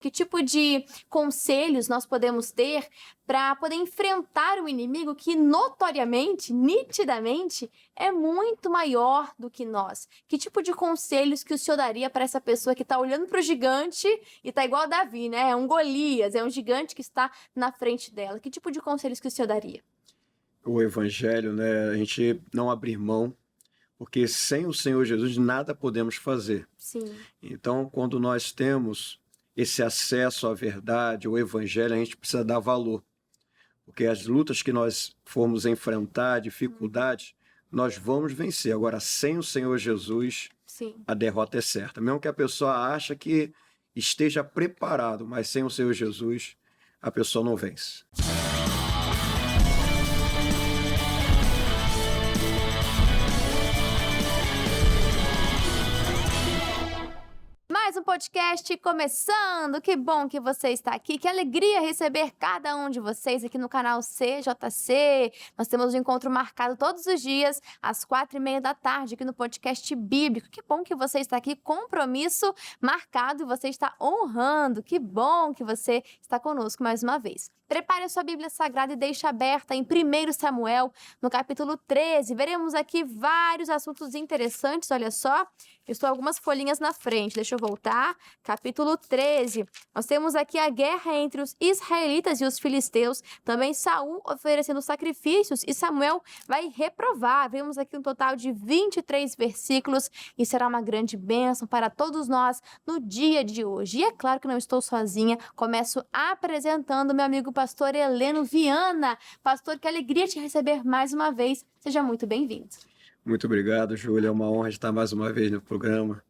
Que tipo de conselhos nós podemos ter para poder enfrentar o inimigo que notoriamente, nitidamente, é muito maior do que nós? Que tipo de conselhos que o senhor daria para essa pessoa que está olhando para o gigante e está igual a Davi, né? É um Golias, é um gigante que está na frente dela. Que tipo de conselhos que o senhor daria? O evangelho, né? A gente não abrir mão, porque sem o Senhor Jesus nada podemos fazer. Sim. Então, quando nós temos esse acesso à verdade, ao evangelho, a gente precisa dar valor. Porque as lutas que nós formos enfrentar, dificuldades, nós vamos vencer. Agora, sem o Senhor Jesus, Sim. a derrota é certa. Mesmo que a pessoa ache que esteja preparado, mas sem o Senhor Jesus, a pessoa não vence. Mais um podcast começando, que bom que você está aqui, que alegria receber cada um de vocês aqui no canal CJC. Nós temos um encontro marcado todos os dias, às 4h30 da tarde, aqui no podcast bíblico. Que bom que você está aqui, compromisso marcado e você está honrando. Que bom que você está conosco mais uma vez. Prepare a sua Bíblia Sagrada e deixe aberta em 1 Samuel, no capítulo 13. Veremos aqui vários assuntos interessantes, olha só. Estou algumas folhinhas na frente, deixa eu voltar. Capítulo 13. Nós temos aqui a guerra entre os israelitas e os filisteus. Também Saul oferecendo sacrifícios e Samuel vai reprovar. Vemos aqui um total de 23 versículos e será uma grande bênção para todos nós no dia de hoje. E é claro que não estou sozinha, começo apresentando meu amigo pastor Heleno Viana. Pastor, que alegria te receber mais uma vez. Seja muito bem-vindo. Muito obrigado, Júlia. É uma honra estar mais uma vez no programa,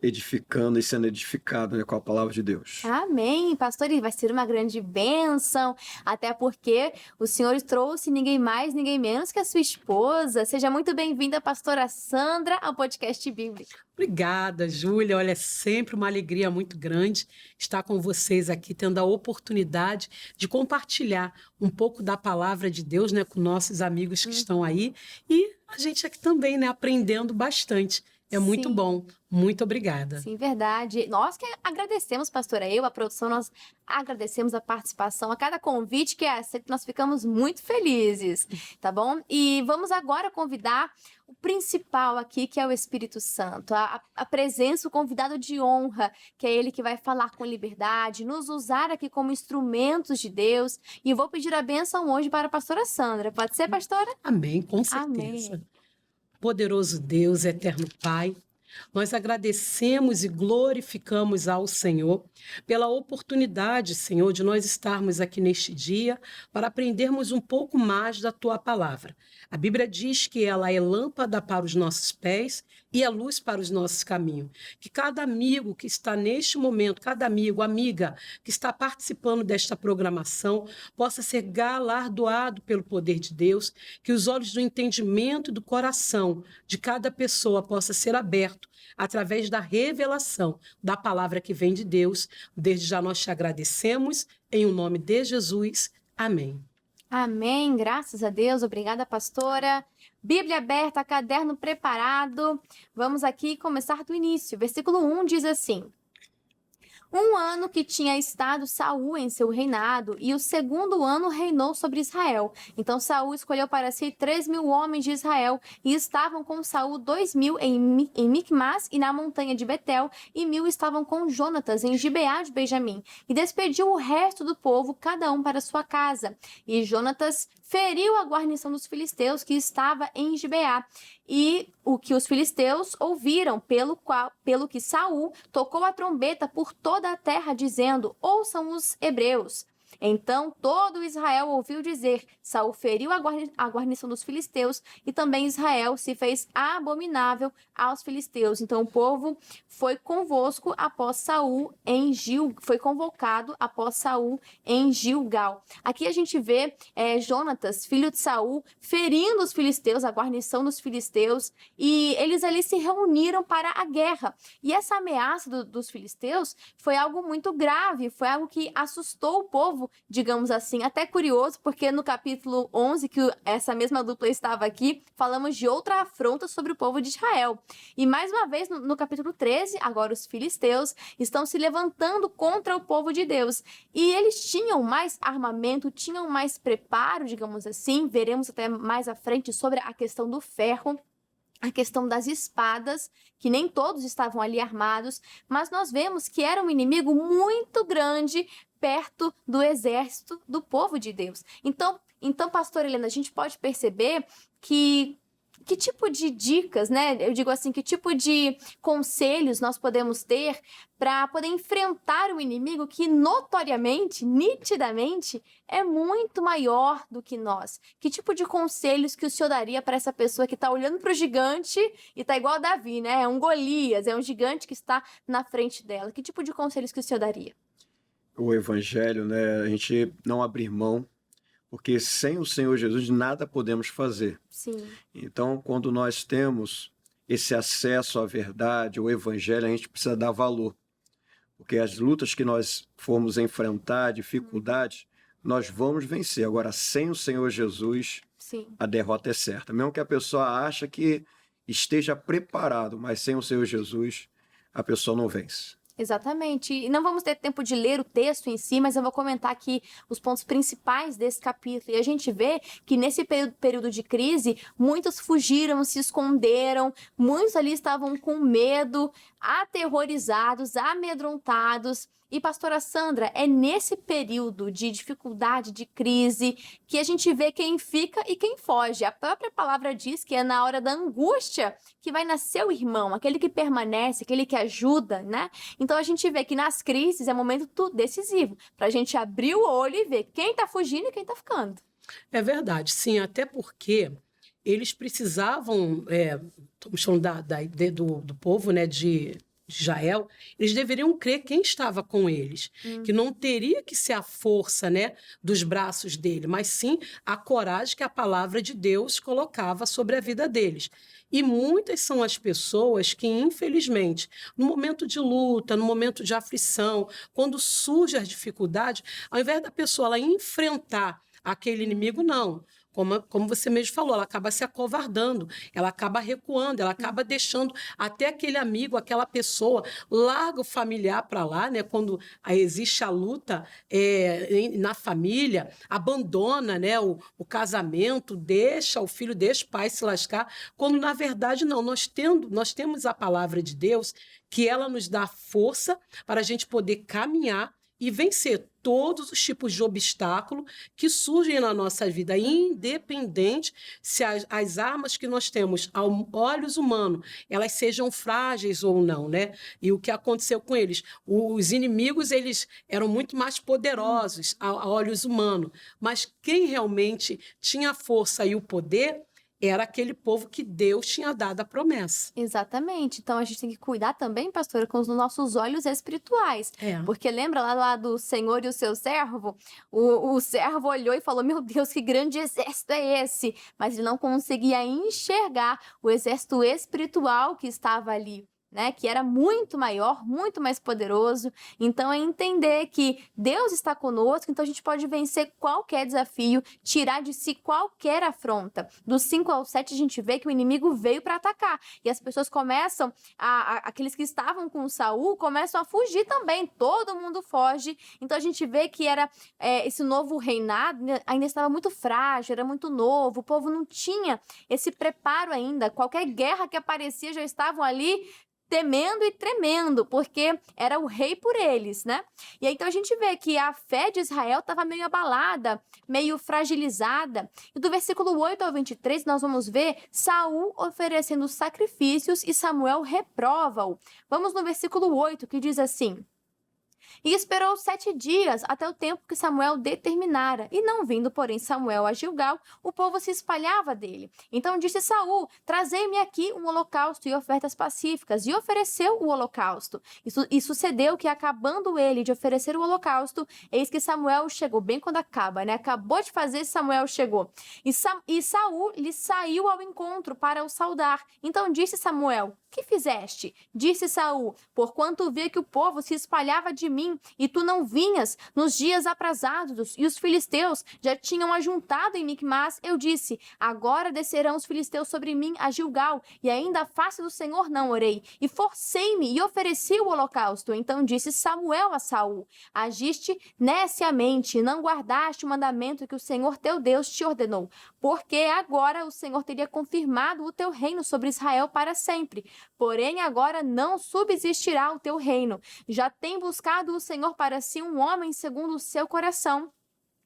edificando e sendo edificado, né, com a palavra de Deus. Amém, pastor, e vai ser uma grande bênção, até porque o senhor trouxe ninguém mais, ninguém menos que a sua esposa. Seja muito bem-vinda, pastora Sandra, ao podcast bíblico. Obrigada, Júlia. Olha, é sempre uma alegria muito grande estar com vocês aqui, tendo a oportunidade de compartilhar um pouco da palavra de Deus, né, com nossos amigos que estão aí, e a gente aqui também, né, aprendendo bastante. É muito bom. Muito obrigada. Sim, verdade. Nós que agradecemos, pastora, a produção, nós agradecemos a participação, a cada convite que é aceito, nós ficamos muito felizes, tá bom? E vamos agora convidar o principal aqui, que é o Espírito Santo, a presença, o convidado de honra, que é ele que vai falar com liberdade, nos usar aqui como instrumentos de Deus. E eu vou pedir a bênção hoje para a pastora Sandra. Pode ser, pastora? Amém, com certeza. Amém. Poderoso Deus, eterno Pai, nós agradecemos e glorificamos ao Senhor pela oportunidade, Senhor, de nós estarmos aqui neste dia para aprendermos um pouco mais da Tua palavra. A Bíblia diz que ela é lâmpada para os nossos pés e é luz para os nossos caminhos. Que cada amigo que está neste momento, cada amigo, amiga que está participando desta programação possa ser galardoado pelo poder de Deus, que os olhos do entendimento e do coração de cada pessoa possa ser aberto através da revelação da palavra que vem de Deus. Desde já nós te agradecemos, em o nome de Jesus. Amém. Amém, graças a Deus. Obrigada, pastora. Bíblia aberta, caderno preparado. Vamos aqui começar do início. Versículo 1 diz assim: 1 ano que tinha estado Saul em seu reinado, e o 2º ano reinou sobre Israel. Então Saul escolheu para si 3.000 homens de Israel, e estavam com Saul 2.000 em Micmas e na montanha de Betel, e 1.000 estavam com Jonatas em Gibeá de Benjamim. E despediu o resto do povo, cada um para sua casa. E Jonatas feriu a guarnição dos filisteus que estava em Gibeá. E o que os filisteus ouviram, pelo que Saul tocou a trombeta por toda a terra, dizendo: ouçam os hebreus. Então todo Israel ouviu dizer: Saul feriu a guarnição dos filisteus, e também Israel se fez abominável aos filisteus. Então o povo foi convocado após Saul em Gilgal. Aqui a gente vê Jonatas, filho de Saul, ferindo os filisteus, a guarnição dos filisteus, e eles ali se reuniram para a guerra. E essa ameaça dos filisteus foi algo muito grave, foi algo que assustou o povo povo, digamos assim, até curioso, porque no capítulo 11, que essa mesma dupla estava aqui, falamos de outra afronta sobre o povo de Israel. E mais uma vez, no capítulo 13, agora os filisteus estão se levantando contra o povo de Deus. E eles tinham mais armamento, tinham mais preparo, digamos assim, veremos até mais à frente sobre a questão do ferro, a questão das espadas, que nem todos estavam ali armados, mas nós vemos que era um inimigo muito grande perto do exército do povo de Deus. Então, pastor Helena, a gente pode perceber que tipo de dicas, né? Eu digo assim, que tipo de conselhos nós podemos ter para poder enfrentar o inimigo que notoriamente, nitidamente, é muito maior do que nós? Que tipo de conselhos que o senhor daria para essa pessoa que está olhando para o gigante e está igual a Davi, né? É um Golias, é um gigante que está na frente dela. Que tipo de conselhos que o senhor daria? O evangelho, né? A gente não abrir mão, porque sem o Senhor Jesus nada podemos fazer. Sim. Então, quando nós temos esse acesso à verdade, ao evangelho, a gente precisa dar valor. Porque as lutas que nós formos enfrentar, dificuldades, nós vamos vencer. Agora, sem o Senhor Jesus, Sim. a derrota é certa. Mesmo que a pessoa ache que esteja preparado, mas sem o Senhor Jesus, a pessoa não vence. Exatamente. E não vamos ter tempo de ler o texto em si, mas eu vou comentar aqui os pontos principais desse capítulo. E a gente vê que nesse período de crise, muitos fugiram, se esconderam, muitos ali estavam com medo, aterrorizados, amedrontados. E, pastora Sandra, é nesse período de dificuldade, de crise, que a gente vê quem fica e quem foge. A própria palavra diz que é na hora da angústia que vai nascer o irmão, aquele que permanece, aquele que ajuda, né? Então, a gente vê que nas crises é momento decisivo, para a gente abrir o olho e ver quem está fugindo e quem está ficando. É verdade, sim, até porque eles precisavam, estamos falando do povo, né, de Israel, eles deveriam crer quem estava com eles, que não teria que ser a força, né, dos braços dele, mas sim a coragem que a palavra de Deus colocava sobre a vida deles. E muitas são as pessoas que, infelizmente, no momento de luta, no momento de aflição, quando surge as dificuldades, ao invés da pessoa ela enfrentar aquele inimigo, não. Como você mesmo falou, ela acaba se acovardando, ela acaba recuando, ela acaba deixando até aquele amigo, aquela pessoa, larga o familiar para lá, né? Quando existe a luta na família, abandona, né, o casamento, deixa o filho, deixa o pai se lascar, quando na verdade não, nós temos a palavra de Deus que ela nos dá força para a gente poder caminhar e vencer todos os tipos de obstáculo que surgem na nossa vida, independente se as armas que nós temos a olhos humanos, elas sejam frágeis ou não, né? E o que aconteceu com eles? Os inimigos, eles eram muito mais poderosos a olhos humanos, mas quem realmente tinha a força e o poder era aquele povo que Deus tinha dado a promessa. Exatamente. Então, a gente tem que cuidar também, pastora, com os nossos olhos espirituais. Porque lembra lá do Senhor e o seu servo? O servo olhou e falou, meu Deus, que grande exército é esse? Mas ele não conseguia enxergar o exército espiritual que estava ali, né, que era muito maior, muito mais poderoso. Então, é entender que Deus está conosco, então a gente pode vencer qualquer desafio, tirar de si qualquer afronta. Do 5 ao 7, a gente vê que o inimigo veio para atacar. E as pessoas começam, aqueles que estavam com Saul, começam a fugir também. Todo mundo foge. Então, a gente vê que era esse novo reinado, ainda estava muito frágil, era muito novo. O povo não tinha esse preparo ainda. Qualquer guerra que aparecia, já estavam ali temendo e tremendo, porque era o rei por eles, né? E aí, então a gente vê que a fé de Israel estava meio abalada, meio fragilizada. E do versículo 8 ao 23, nós vamos ver Saul oferecendo sacrifícios e Samuel reprova-o. Vamos no versículo 8, que diz assim: E esperou 7 dias, até o tempo que Samuel determinara. E não vindo, porém, Samuel a Gilgal, o povo se espalhava dele. Então disse Saul, trazei-me aqui um holocausto e ofertas pacíficas. E ofereceu o holocausto. E sucedeu que, acabando ele de oferecer o holocausto, eis que Samuel chegou, bem quando acaba, né? Acabou de fazer, Samuel chegou. E Saul lhe saiu ao encontro para o saudar. Então disse Samuel, Que fizeste? Disse Saul, porquanto vi que o povo se espalhava de mim, e tu não vinhas nos dias aprazados, e os filisteus já tinham ajuntado em Micmas. Eu disse, agora descerão os filisteus sobre mim a Gilgal, e ainda a face do Senhor não orei. E forcei-me e ofereci o holocausto. Então disse Samuel a Saul, agiste neciamente, e não guardaste o mandamento que o Senhor teu Deus te ordenou, porque agora o Senhor teria confirmado o teu reino sobre Israel para sempre. Porém, agora não subsistirá o teu reino. Já tem buscado o Senhor para si um homem segundo o seu coração.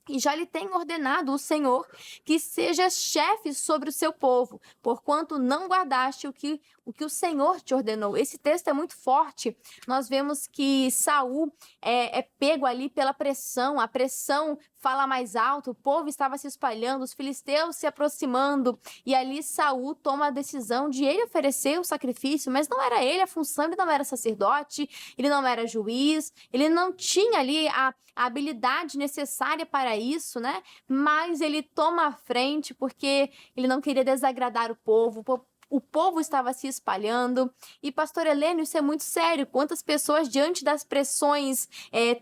E já lhe tem ordenado o Senhor que seja chefe sobre o seu povo, porquanto não guardaste o que o Senhor te ordenou. Esse texto é muito forte. Nós vemos que Saul é pego ali pela pressão, a pressão fala mais alto, o povo estava se espalhando, os filisteus se aproximando, e ali Saul toma a decisão de ele oferecer o sacrifício, mas não era ele a função, ele não era sacerdote, ele não era juiz, ele não tinha ali a habilidade necessária para isso, né? Mas ele toma a frente porque ele não queria desagradar o povo. O povo estava se espalhando. E, pastor Helênio, isso é muito sério. Quantas pessoas, diante das pressões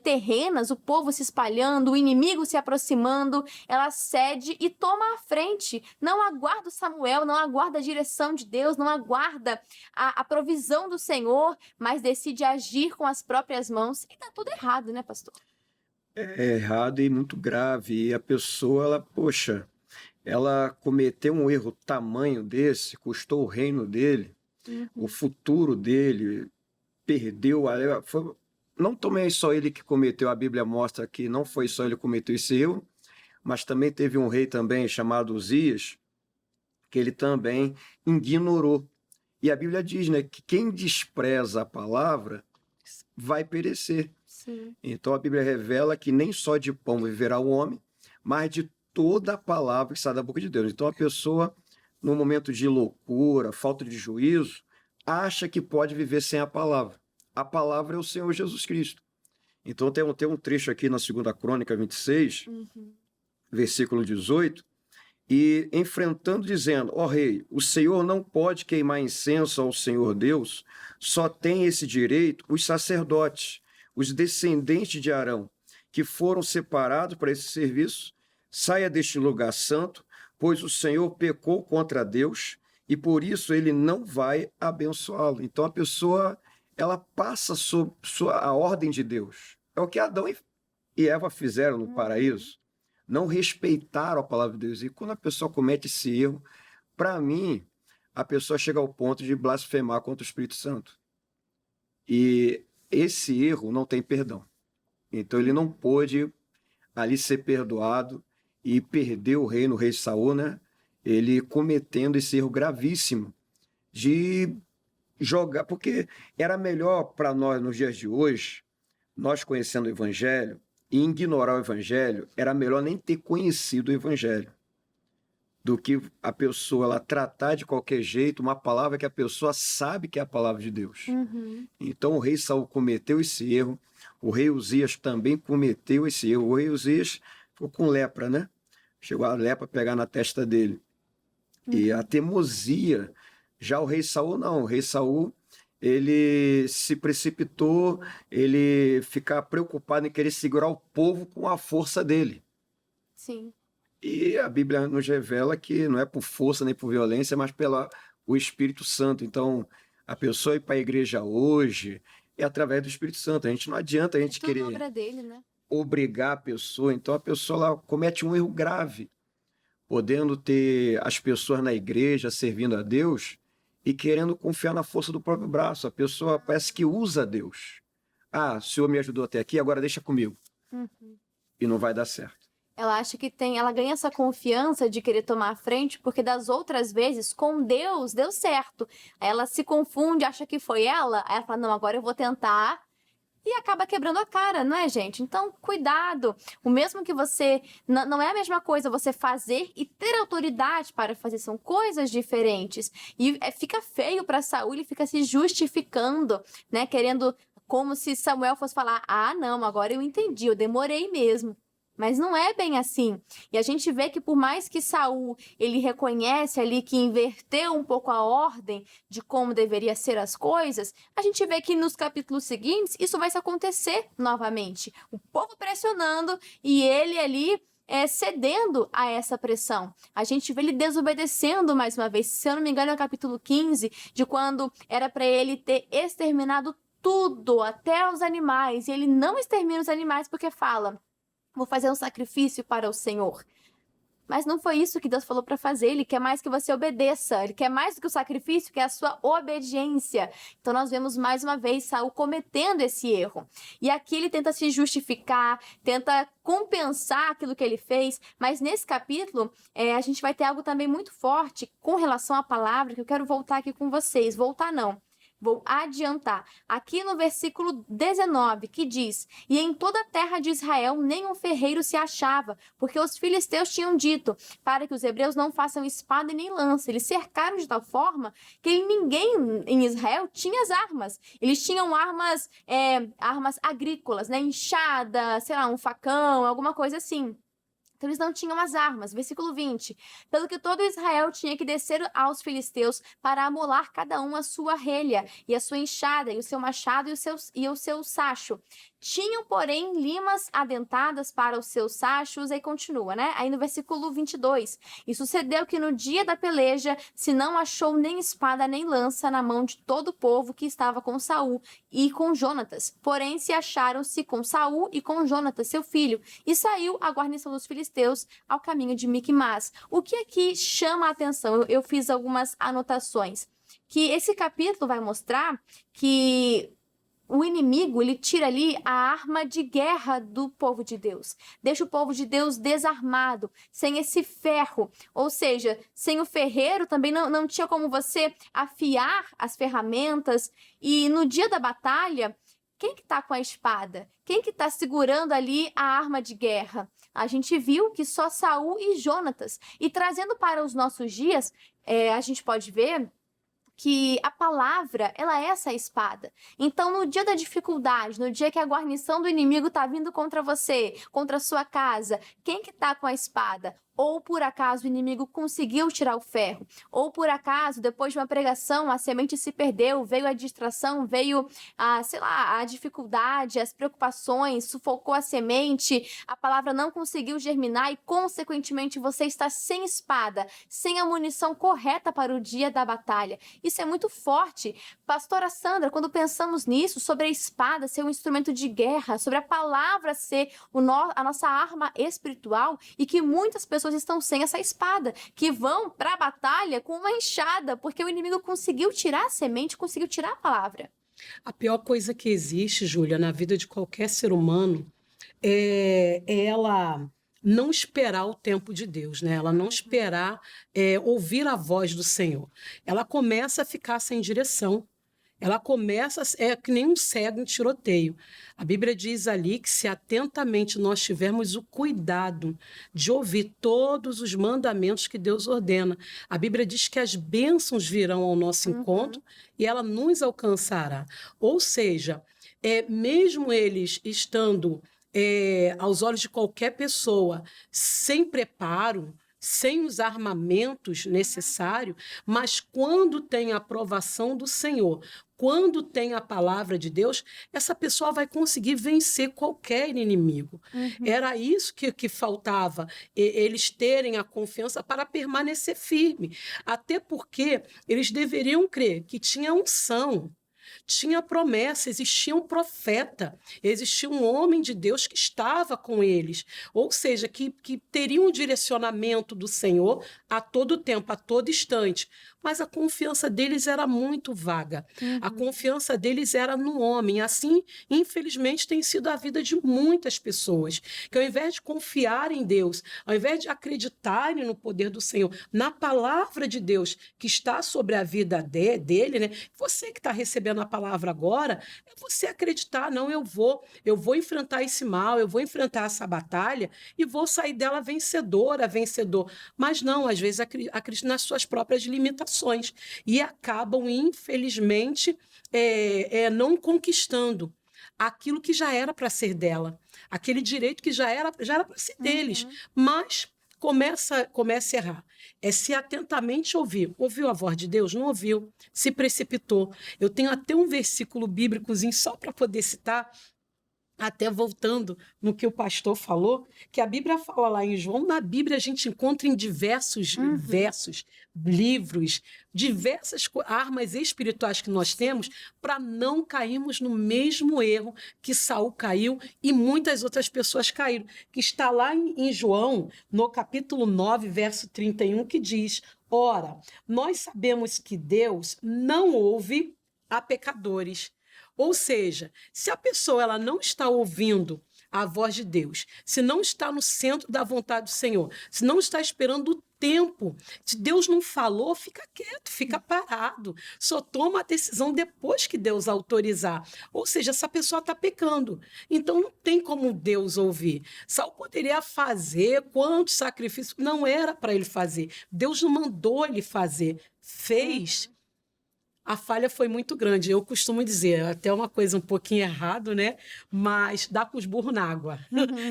terrenas, o povo se espalhando, o inimigo se aproximando, ela cede e toma a frente. Não aguarda o Samuel, não aguarda a direção de Deus, não aguarda a provisão do Senhor, mas decide agir com as próprias mãos. E tá tudo errado, né, pastor? É errado e muito grave. E a pessoa, ela cometeu um erro tamanho desse, custou o reino dele, o futuro dele, perdeu. Não também só ele que cometeu, a Bíblia mostra que não foi só ele que cometeu esse erro, mas também teve um rei também chamado Uzias, que ele também ignorou. E a Bíblia diz, né, que quem despreza a palavra vai perecer. Sim. Então a Bíblia revela que nem só de pão viverá o homem, mas de toda a palavra que sai da boca de Deus. Então a pessoa, no momento de loucura, falta de juízo, acha que pode viver sem a palavra. A palavra é o Senhor Jesus Cristo. Então tem um trecho aqui na 2ª Crônica 26, versículo 18, e enfrentando, dizendo, ó rei, o Senhor não pode queimar incenso ao Senhor Deus, só tem esse direito os sacerdotes, os descendentes de Arão, que foram separados para esse serviço. Saia deste lugar santo, pois o Senhor pecou contra Deus e por isso ele não vai abençoá-lo. Então a pessoa, ela passa sob a ordem de Deus. É o que Adão e Eva fizeram no paraíso. Não respeitaram a palavra de Deus. E quando a pessoa comete esse erro, para mim, a pessoa chega ao ponto de blasfemar contra o Espírito Santo. E esse erro não tem perdão. Então ele não pôde ali ser perdoado e perder o reino, o rei Saul, né? Ele cometendo esse erro gravíssimo de jogar, porque era melhor para nós nos dias de hoje, nós conhecendo o Evangelho, e ignorar o Evangelho, era melhor nem ter conhecido o Evangelho, do que a pessoa ela tratar de qualquer jeito uma palavra que a pessoa sabe que é a palavra de Deus. Então o rei Saul cometeu esse erro, o rei Uzias também cometeu esse erro. O rei Uzias ficou com lepra, né? Chegou a lepra a pegar na testa dele. E a teimosia, já o rei Saul não. O rei Saul, ele se precipitou, ele ficar preocupado em querer segurar o povo com a força dele. Sim. E a Bíblia nos revela que não é por força nem por violência, mas pelo Espírito Santo. Então, a pessoa ir para a igreja hoje é através do Espírito Santo. A gente não adianta a gente querer obra dele, né? Obrigar a pessoa. Então, a pessoa ela comete um erro grave, podendo ter as pessoas na igreja servindo a Deus e querendo confiar na força do próprio braço. A pessoa parece que usa Deus. Ah, o Senhor me ajudou até aqui, agora deixa comigo. E não vai dar certo. Ela acha que ela ganha essa confiança de querer tomar a frente, porque das outras vezes, com Deus, deu certo. Aí ela se confunde, acha que foi ela, aí ela fala, não, agora eu vou tentar, e acaba quebrando a cara, não é, gente? Então, cuidado. O mesmo que você... Não é a mesma coisa você fazer e ter autoridade para fazer, são coisas diferentes. E fica feio para Saul, ele fica se justificando, né, querendo, como se Samuel fosse falar, ah, não, agora eu entendi, eu demorei mesmo. Mas não é bem assim. E a gente vê que por mais que Saul ele reconhece ali que inverteu um pouco a ordem de como deveria ser as coisas, a gente vê que nos capítulos seguintes isso vai se acontecer novamente. O povo pressionando e ele ali cedendo a essa pressão. A gente vê ele desobedecendo mais uma vez. Se eu não me engano, é o capítulo 15, de quando era para ele ter exterminado tudo, até os animais. E ele não extermina os animais porque fala: vou fazer um sacrifício para o Senhor. Mas não foi isso que Deus falou para fazer. Ele quer mais que você obedeça. Ele quer mais do que o sacrifício, que é a sua obediência. Então nós vemos mais uma vez Saul cometendo esse erro. E aqui ele tenta se justificar, tenta compensar aquilo que ele fez. Mas nesse capítulo, a gente vai ter algo também muito forte com relação à palavra, que eu quero voltar aqui com vocês. Voltar não. Vou adiantar. Aqui no versículo 19, que diz: e em toda a terra de Israel nenhum ferreiro se achava, porque os filisteus tinham dito, para que os hebreus não façam espada e nem lança. Eles cercaram de tal forma que ninguém em Israel tinha as armas. Eles tinham armas agrícolas, né? Enxada, sei lá, um facão, alguma coisa assim. Então eles não tinham as armas. Versículo 20. Pelo que todo Israel tinha que descer aos filisteus para amolar cada um a sua relha, e a sua enxada, e o seu machado, e o seu sacho. Tinham, porém, limas adentadas para os seus sachos, aí continua, né? Aí no versículo 22. E sucedeu que no dia da peleja se não achou nem espada nem lança na mão de todo o povo que estava com Saul e com Jonatas. Porém, se acharam-se com Saul e com Jonatas, seu filho, e saiu a guarnição dos filisteus ao caminho de Miquimás. O que aqui chama a atenção? Eu fiz algumas anotações. Que esse capítulo vai mostrar que o inimigo, ele tira ali a arma de guerra do povo de Deus. Deixa o povo de Deus desarmado, sem esse ferro. Ou seja, sem o ferreiro também não tinha como você afiar as ferramentas. E no dia da batalha, quem que tá com a espada? Quem que tá segurando ali a arma de guerra? A gente viu que só Saul e Jonatas. E trazendo para os nossos dias, a gente pode ver que a palavra, ela é essa espada. Então, no dia da dificuldade, no dia que a guarnição do inimigo tá vindo contra você, contra a sua casa, quem que tá com a espada? Ou por acaso o inimigo conseguiu tirar o ferro, ou por acaso, depois de uma pregação, a semente se perdeu, veio a distração, veio a dificuldade, as preocupações, sufocou a semente, a palavra não conseguiu germinar e, consequentemente, você está sem espada, sem a munição correta para o dia da batalha. Isso é muito forte. Pastora Sandra, quando pensamos nisso, sobre a espada ser um instrumento de guerra, sobre a palavra ser a nossa arma espiritual, e que muitas pessoas estão sem essa espada, que vão para a batalha com uma enxada, porque o inimigo conseguiu tirar a semente, conseguiu tirar a palavra. A pior coisa que existe, Júlia, na vida de qualquer ser humano é ela não esperar o tempo de Deus, né? Ela não esperar ouvir a voz do Senhor. Ela começa a ficar sem direção. Ela começa, que nem um cego em tiroteio. A Bíblia diz ali que se atentamente nós tivermos o cuidado de ouvir todos os mandamentos que Deus ordena, a Bíblia diz que as bênçãos virão ao nosso encontro e ela nos alcançará. Ou seja, mesmo eles estando aos olhos de qualquer pessoa sem preparo, sem os armamentos necessários, mas quando tem a aprovação do Senhor, quando tem a palavra de Deus, essa pessoa vai conseguir vencer qualquer inimigo. Era isso que faltava, eles terem a confiança para permanecer firme. Até porque eles deveriam crer que tinha unção, tinha promessa, existia um profeta, existia um homem de Deus que estava com eles, ou seja, que teria um direcionamento do Senhor a todo tempo, a todo instante. Mas a confiança deles era muito vaga. A confiança deles era no homem. Assim, infelizmente, tem sido a vida de muitas pessoas, que ao invés de confiar em Deus, ao invés de acreditarem no poder do Senhor, na palavra de Deus que está sobre a vida dele, né? Você que está recebendo a palavra agora, é você acreditar, não, eu vou enfrentar esse mal, eu vou enfrentar essa batalha e vou sair dela vencedor. Mas não, às vezes acredita nas suas próprias limitações e acabam, infelizmente, não conquistando aquilo que já era para ser dela, aquele direito que já era para ser deles, mas começa a errar. É se atentamente ouvir. Ouviu a voz de Deus? Não ouviu. Se precipitou. Eu tenho até um versículo bíblicozinho só para poder citar, até voltando no que o pastor falou, que a Bíblia fala lá em João. Na Bíblia a gente encontra em diversos versos, livros, diversas armas espirituais que nós temos para não cairmos no mesmo erro que Saul caiu e muitas outras pessoas caíram, que está lá em João, no capítulo 9, verso 31, que diz: ora, nós sabemos que Deus não ouve a pecadores. Ou seja, se a pessoa ela não está ouvindo a voz de Deus, se não está no centro da vontade do Senhor, se não está esperando o tempo, se Deus não falou, fica quieto, fica parado, só toma a decisão depois que Deus autorizar. Ou seja, essa pessoa está pecando. Então não tem como Deus ouvir. Saul poderia fazer quantos sacrifícios, não era para ele fazer. Deus não mandou ele fazer, fez. A falha foi muito grande. Eu costumo dizer, até uma coisa um pouquinho errado, né? Mas dá com os burros na água.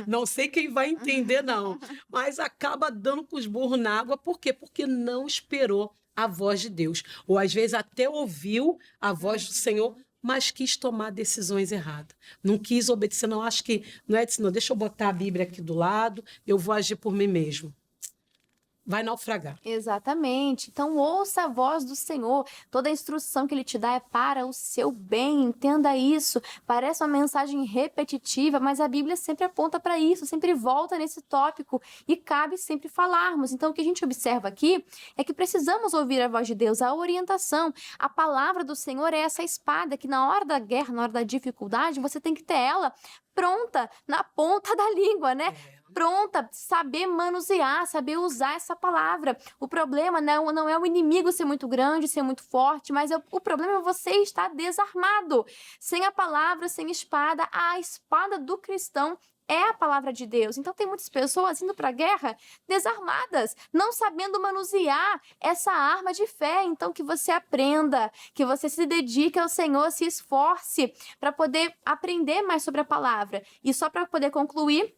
Não sei quem vai entender, não. Mas acaba dando com os burros na água. Por quê? Porque não esperou a voz de Deus. Ou às vezes até ouviu a voz do Senhor, mas quis tomar decisões erradas. Não quis obedecer, não. Acho que não é disso, não. Deixa eu botar a Bíblia aqui do lado, eu vou agir por mim mesmo. Vai naufragar. Exatamente. Então, ouça a voz do Senhor. Toda a instrução que Ele te dá é para o seu bem. Entenda isso. Parece uma mensagem repetitiva, mas a Bíblia sempre aponta para isso, sempre volta nesse tópico e cabe sempre falarmos. Então, o que a gente observa aqui é que precisamos ouvir a voz de Deus, a orientação. A palavra do Senhor é essa espada que na hora da guerra, na hora da dificuldade, você tem que ter ela pronta, na ponta da língua, né? Pronta, saber manusear, saber usar essa palavra. O problema não é o inimigo ser muito grande, ser muito forte, mas o problema é você estar desarmado. Sem a palavra, sem espada, a espada do cristão é a palavra de Deus. Então tem muitas pessoas indo para a guerra desarmadas, não sabendo manusear essa arma de fé. Então que você aprenda, que você se dedique ao Senhor, se esforce para poder aprender mais sobre a palavra. E só para poder concluir,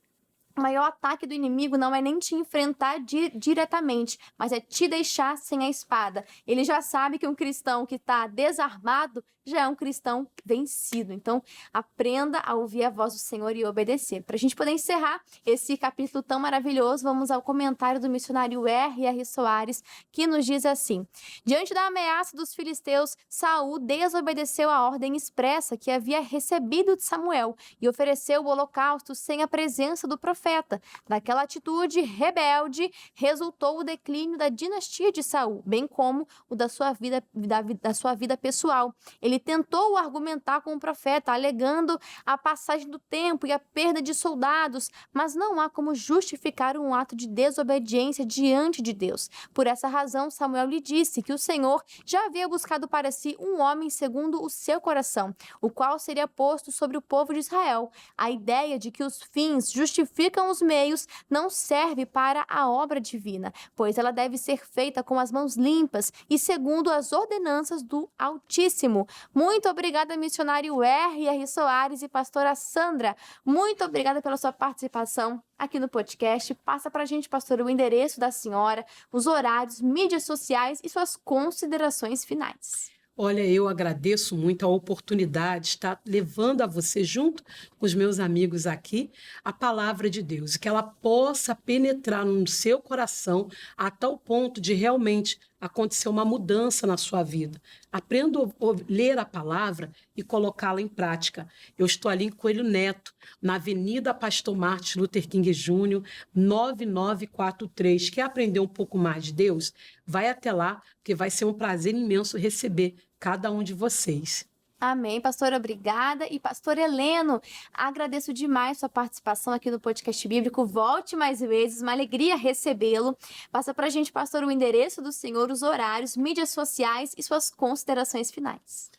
o maior ataque do inimigo não é nem te enfrentar diretamente, mas é te deixar sem a espada. Ele já sabe que um cristão que está desarmado já é um cristão vencido. Então, aprenda a ouvir a voz do Senhor e obedecer. Para a gente poder encerrar esse capítulo tão maravilhoso, vamos ao comentário do missionário R.R. Soares, que nos diz assim: diante da ameaça dos filisteus, Saul desobedeceu a ordem expressa que havia recebido de Samuel e ofereceu o holocausto sem a presença do profeta. Daquela atitude rebelde resultou o declínio da dinastia de Saul, bem como o da sua vida pessoal. Ele tentou argumentar com o profeta, alegando a passagem do tempo e a perda de soldados, mas não há como justificar um ato de desobediência diante de Deus. Por essa razão, Samuel lhe disse que o Senhor já havia buscado para si um homem segundo o seu coração, o qual seria posto sobre o povo de Israel. A ideia de que os fins justificam os meios não serve para a obra divina, pois ela deve ser feita com as mãos limpas e segundo as ordenanças do Altíssimo. Muito obrigada, missionário R.R. Soares e pastora Sandra. Muito obrigada pela sua participação aqui no podcast. Passa pra gente, pastora, o endereço da senhora, os horários, mídias sociais e suas considerações finais. Olha, eu agradeço muito a oportunidade de estar levando a você, junto com os meus amigos aqui, a palavra de Deus, e que ela possa penetrar no seu coração a tal ponto de realmente acontecer uma mudança na sua vida. Aprenda a ler a palavra e colocá-la em prática. Eu estou ali em Coelho Neto, na Avenida Pastor Martin Luther King Jr., 9943. Quer aprender um pouco mais de Deus? Vai até lá, porque vai ser um prazer imenso receber cada um de vocês. Amém, pastora, obrigada. E pastor Heleno, agradeço demais sua participação aqui no podcast bíblico. Volte mais vezes, uma alegria recebê-lo. Passa pra gente, pastor, o endereço do senhor, os horários, mídias sociais e suas considerações finais.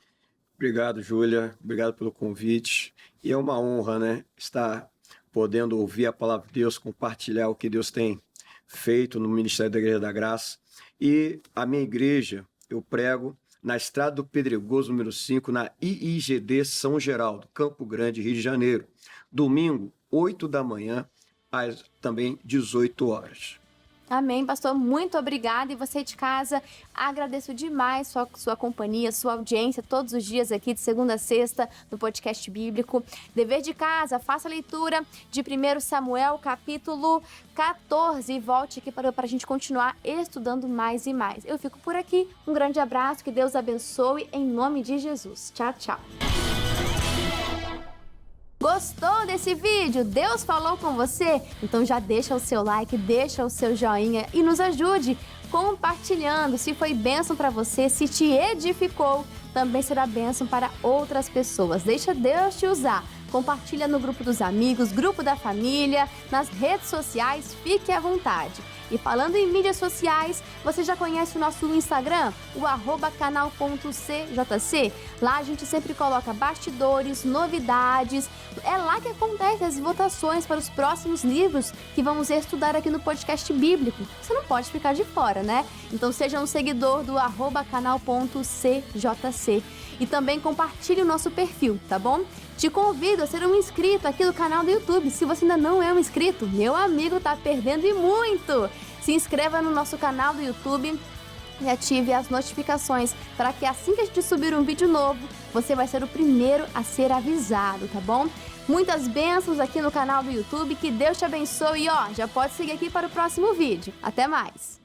Obrigado, Júlia. Obrigado pelo convite. E é uma honra, né, estar podendo ouvir a palavra de Deus, compartilhar o que Deus tem feito no Ministério da Igreja da Graça. E a minha igreja, eu prego na Estrada do Pedregoso, número 5, na IIGD São Geraldo, Campo Grande, Rio de Janeiro. Domingo, 8 da manhã, às também 18 horas. Amém, pastor. Muito obrigada. E você de casa, agradeço demais sua companhia, sua audiência, todos os dias aqui, de segunda a sexta, no podcast bíblico. Dever de casa, faça a leitura de 1 Samuel, capítulo 14. E volte aqui para a gente continuar estudando mais e mais. Eu fico por aqui. Um grande abraço, que Deus abençoe, em nome de Jesus. Tchau, tchau. Gostou desse vídeo? Deus falou com você? Então já deixa o seu like, deixa o seu joinha e nos ajude compartilhando. Se foi bênção para você, se te edificou, também será bênção para outras pessoas. Deixa Deus te usar. Compartilha no grupo dos amigos, grupo da família, nas redes sociais, fique à vontade. E falando em mídias sociais, você já conhece o nosso Instagram? O @canal.cjc. Lá a gente sempre coloca bastidores, novidades. É lá que acontecem as votações para os próximos livros que vamos estudar aqui no podcast bíblico. Você não pode ficar de fora, né? Então seja um seguidor do @canal.cjc. E também compartilhe o nosso perfil, tá bom? Te convido a ser um inscrito aqui do canal do YouTube. Se você ainda não é um inscrito, meu amigo, tá perdendo e muito! Se inscreva no nosso canal do YouTube e ative as notificações para que assim que a gente subir um vídeo novo, você vai ser o primeiro a ser avisado, tá bom? Muitas bênçãos aqui no canal do YouTube, que Deus te abençoe e já pode seguir aqui para o próximo vídeo. Até mais!